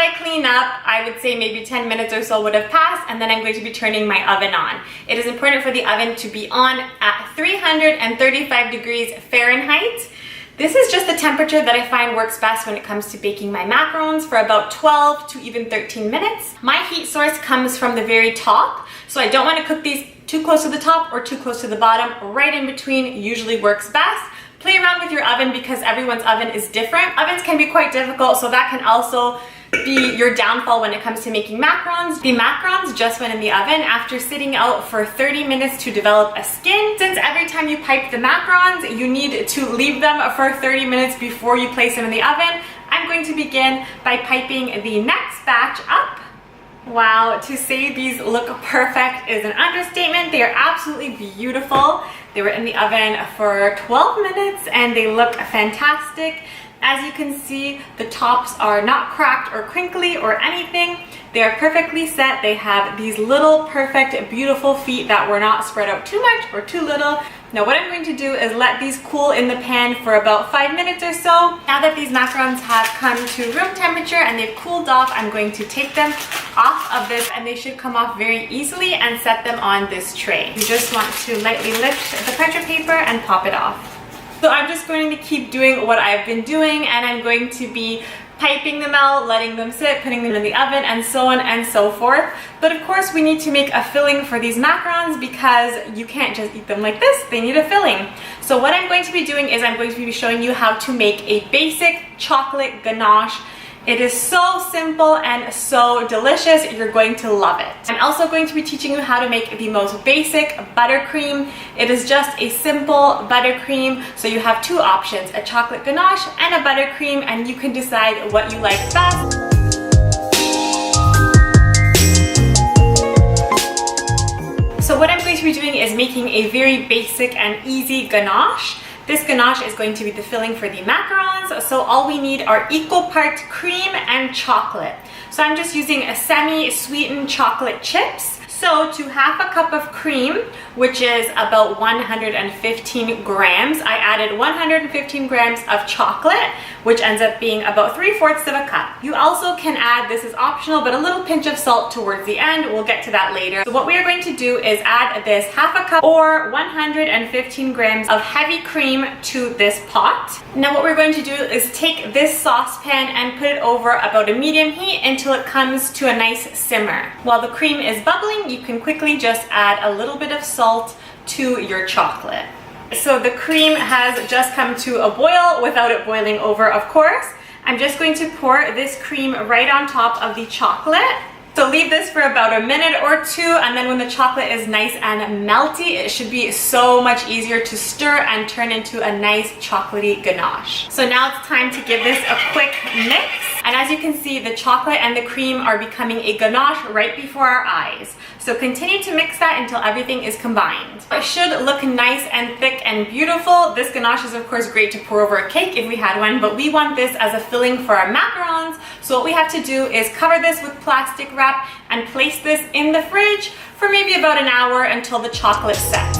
I clean up, I would say maybe 10 minutes or so would have passed, and then I'm going to be turning my oven on. It is important for the oven to be on at 335 degrees Fahrenheit. This is just the temperature that I find works best when it comes to baking my macarons for about 12 to even 13 minutes. My heat source comes from the very top, so I don't want to cook these too close to the top or too close to the bottom. Right in between usually works best. Play around with your oven because everyone's oven is different. Ovens can be quite difficult, so that can also be your downfall when it comes to making macarons. The macarons just went in the oven after sitting out for 30 minutes to develop a skin. Since every time you pipe the macarons, you need to leave them for 30 minutes before you place them in the oven, I'm going to begin by piping the next batch up. Wow, to say these look perfect is an understatement. They are absolutely beautiful. They were in the oven for 12 minutes and they look fantastic. As you can see, the tops are not cracked or crinkly or anything. They are perfectly set. They have these little perfect, beautiful feet that were not spread out too much or too little. Now what I'm going to do is let these cool in the pan for about 5 minutes or so. Now that these macarons have come to room temperature and they've cooled off, I'm going to take them off of this and they should come off very easily and set them on this tray. You just want to lightly lift the parchment paper and pop it off. So I'm just going to keep doing what I've been doing, and I'm going to be piping them out, letting them sit, putting them in the oven, and so on and so forth. But of course we need to make a filling for these macarons because you can't just eat them like this, they need a filling. So what I'm going to be doing is I'm going to be showing you how to make a basic chocolate ganache. It is so simple and so delicious, you're going to love it. I'm also going to be teaching you how to make the most basic buttercream. It is just a simple buttercream, so you have two options, a chocolate ganache and a buttercream, and you can decide what you like best. So what I'm going to be doing is making a very basic and easy ganache. This ganache is going to be the filling for the macarons, so all we need are equal parts cream and chocolate. So I'm just using a semi-sweetened chocolate chips. So to half a cup of cream, which is about 115 grams, I added 115 grams of chocolate, which ends up being about 3/4 of a cup. You also can add, this is optional, but a little pinch of salt towards the end. We'll get to that later. So what we are going to do is add this half a cup or 115 grams of heavy cream to this pot. Now what we're going to do is take this saucepan and put it over about a medium heat until it comes to a nice simmer. While the cream is bubbling, you can quickly just add a little bit of salt to your chocolate. So the cream has just come to a boil without it boiling over, of course. I'm just going to pour this cream right on top of the chocolate. So leave this for about a minute or two, and then when the chocolate is nice and melty, it should be so much easier to stir and turn into a nice chocolatey ganache. So now it's time to give this a quick mix. And as you can see, the chocolate and the cream are becoming a ganache right before our eyes. So continue to mix that until everything is combined. It should look nice and thick and beautiful. This ganache is of course great to pour over a cake if we had one, but we want this as a filling for our macarons. So what we have to do is cover this with plastic wrap and place this in the fridge for maybe about an hour until the chocolate sets.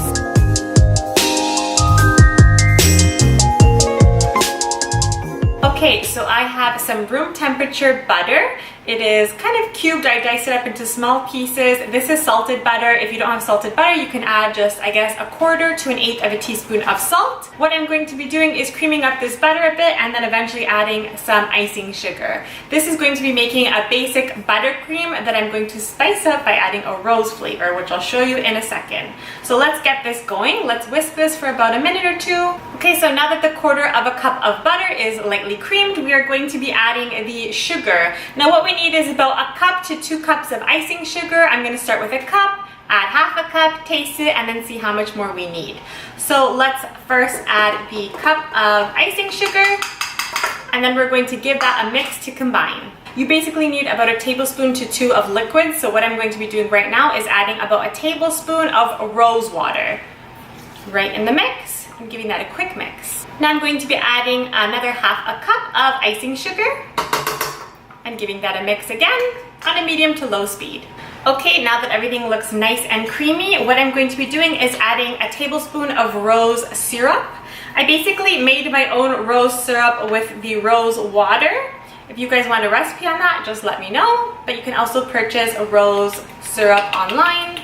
Okay, so I have some room temperature butter. It is kind of cubed. I diced it up into small pieces. This is salted butter. If you don't have salted butter, you can add just, I guess, 1/4 to 1/8 of a teaspoon of salt. What I'm going to be doing is creaming up this butter a bit and then eventually adding some icing sugar. This is going to be making a basic buttercream that I'm going to spice up by adding a rose flavor, which I'll show you in a second. So let's get this going. Let's whisk this for about a minute or two. Okay, so now that the 1/4 of a cup of butter is lightly creamed, we are going to be adding the sugar. Now what we need is about 1 cup to 2 cups of icing sugar. I'm going to start with a cup, add half a cup, taste it, and then see how much more we need. So let's first add the cup of icing sugar, and then we're going to give that a mix to combine. You basically need about 1 tablespoon to 2 of liquid, so what I'm going to be doing right now is adding about 1 tablespoon of rose water right in the mix and giving that a quick mix. Now I'm going to be adding another half a cup of icing sugar and giving that a mix again on a medium to low speed. Okay, now that everything looks nice and creamy, what I'm going to be doing is adding 1 tablespoon of rose syrup. I basically made my own rose syrup with the rose water. If you guys want a recipe on that, just let me know. But you can also purchase a rose syrup online.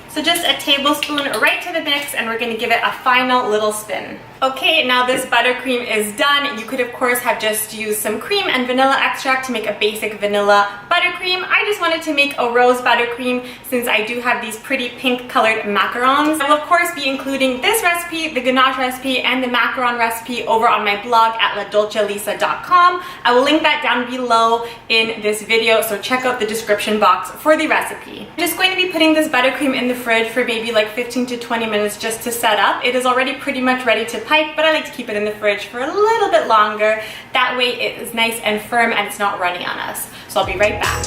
So just a tablespoon right to the mix, and we're gonna give it a final little spin. Okay, now this buttercream is done. You could of course have just used some cream and vanilla extract to make a basic vanilla buttercream. I just wanted to make a rose buttercream since I do have these pretty pink colored macarons. I will of course be including this recipe, the ganache recipe, and the macaron recipe over on my blog at ladolcelisa.com. I will link that down below in this video, so check out the description box for the recipe. I'm just going to be putting this buttercream in the fridge for maybe like 15 to 20 minutes just to set up. It is already pretty much ready to pipe, but I like to keep it in the fridge for a little bit longer. That way it is nice and firm and it's not runny on us. So I'll be right back.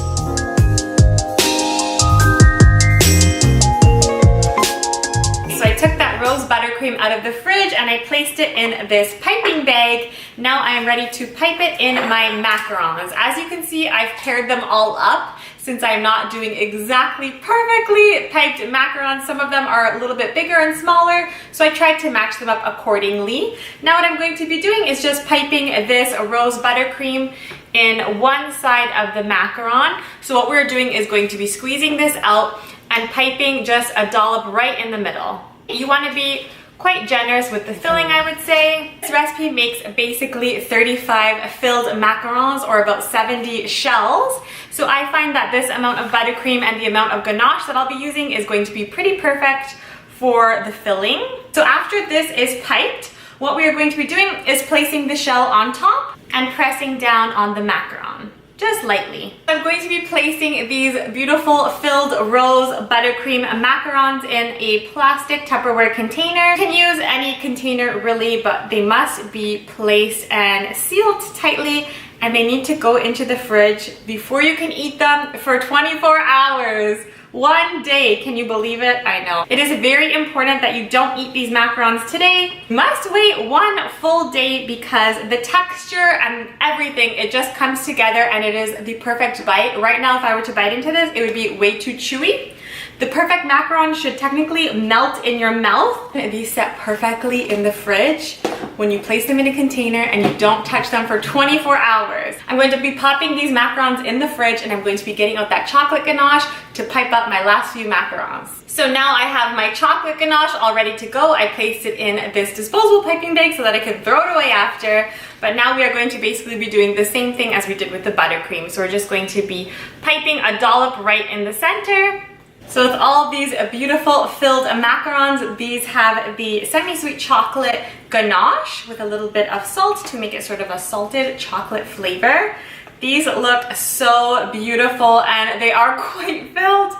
So I took that rose buttercream out of the fridge and I placed it in this piping bag. Now I am ready to pipe it in my macarons. As you can see, I've paired them all up. Since I'm not doing exactly perfectly piped macarons, some of them are a little bit bigger and smaller, so I tried to match them up accordingly. Now what I'm going to be doing is just piping this rose buttercream in one side of the macaron. So what we're doing is going to be squeezing this out and piping just a dollop right in the middle. You want to be quite generous with the filling, I would say. This recipe makes basically 35 filled macarons, or about 70 shells. So I find that this amount of buttercream and the amount of ganache that I'll be using is going to be pretty perfect for the filling. So after this is piped, what we are going to be doing is placing the shell on top and pressing down on the macaron. Just lightly. I'm going to be placing these beautiful filled rose buttercream macarons in a plastic Tupperware container. You can use any container really, but they must be placed and sealed tightly, and they need to go into the fridge before you can eat them for 24 hours. One day, can you believe it? I know. It is very important that you don't eat these macarons today. You must wait one full day because the texture and everything, it just comes together and it is the perfect bite. Right now, if I were to bite into this, it would be way too chewy. The perfect macaron should technically melt in your mouth and be set perfectly in the fridge when you place them in a container and you don't touch them for 24 hours. I'm going to be popping these macarons in the fridge and I'm going to be getting out that chocolate ganache to pipe up my last few macarons. So now I have my chocolate ganache all ready to go. I placed it in this disposable piping bag so that I could throw it away after. But now we are going to basically be doing the same thing as we did with the buttercream. So we're just going to be piping a dollop right in the center. So with all of these beautiful filled macarons, these have the semi-sweet chocolate ganache with a little bit of salt to make it sort of a salted chocolate flavor. These look so beautiful and they are quite filled.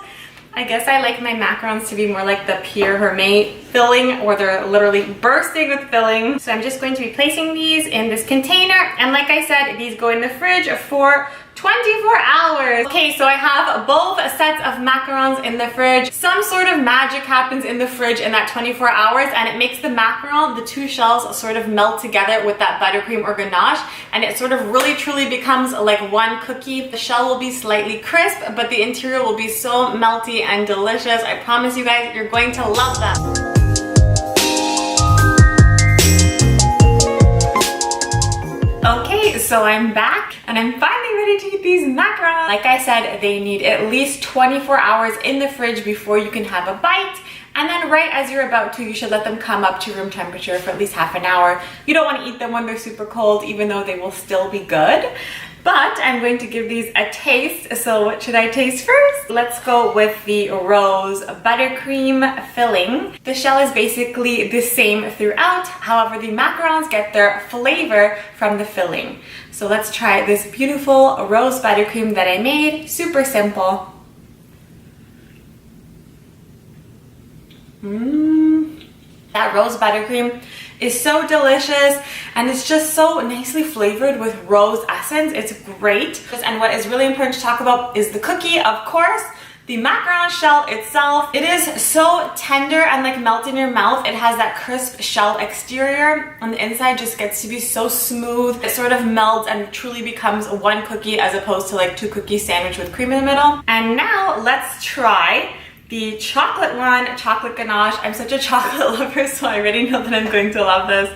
I guess I like my macarons to be more like the Pierre Hermé filling, where they're literally bursting with filling. So I'm just going to be placing these in this container, and like I said, these go in the fridge for 24 hours. Okay, so I have both sets of macarons in the fridge. Some sort of magic happens in the fridge in that 24 hours and it makes the macaron, the two shells, sort of melt together with that buttercream or ganache, and it sort of really truly becomes like one cookie. The shell will be slightly crisp, but the interior will be so melty and delicious. I promise you guys, you're going to love them. Okay, so I'm back and I'm finally ready to eat these macarons. Like I said, they need at least 24 hours in the fridge before you can have a bite. And then right as you're about to, you should let them come up to room temperature for at least half an hour. You don't want to eat them when they're super cold, even though they will still be good. But I'm going to give these a taste. So what should I taste first? Let's go with the rose buttercream filling. The shell is basically the same throughout. However, the macarons get their flavor from the filling. So let's try this beautiful rose buttercream that I made. Super simple. That rose buttercream is so delicious and it's just so nicely flavored with rose essence. It's great. And what is really important to talk about is the cookie, of course. The macaron shell itself, it is so tender and like melt in your mouth. It has that crisp shell exterior and the inside just gets to be so smooth. It sort of melts and truly becomes one cookie as opposed to like two cookie sandwich with cream in the middle. And now let's try the chocolate one, chocolate ganache. I'm such a chocolate lover, so I already know that I'm going to love this.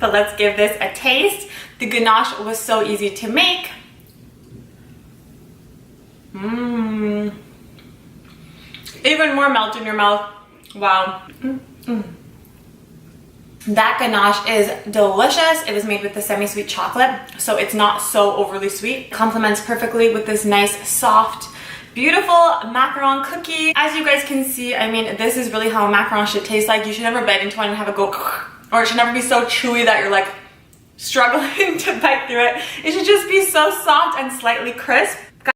But let's give this a taste. The ganache was so easy to make. Even more melt in your mouth. Wow. That ganache is delicious. It was made with the semi-sweet chocolate, so it's not so overly sweet. Complements perfectly with this nice, soft, beautiful macaron cookie. As you guys can see, I mean, this is really how a macaron should taste like. You should never bite into one and have it go, or it should never be so chewy that you're like struggling to bite through it. It should just be so soft and slightly crisp.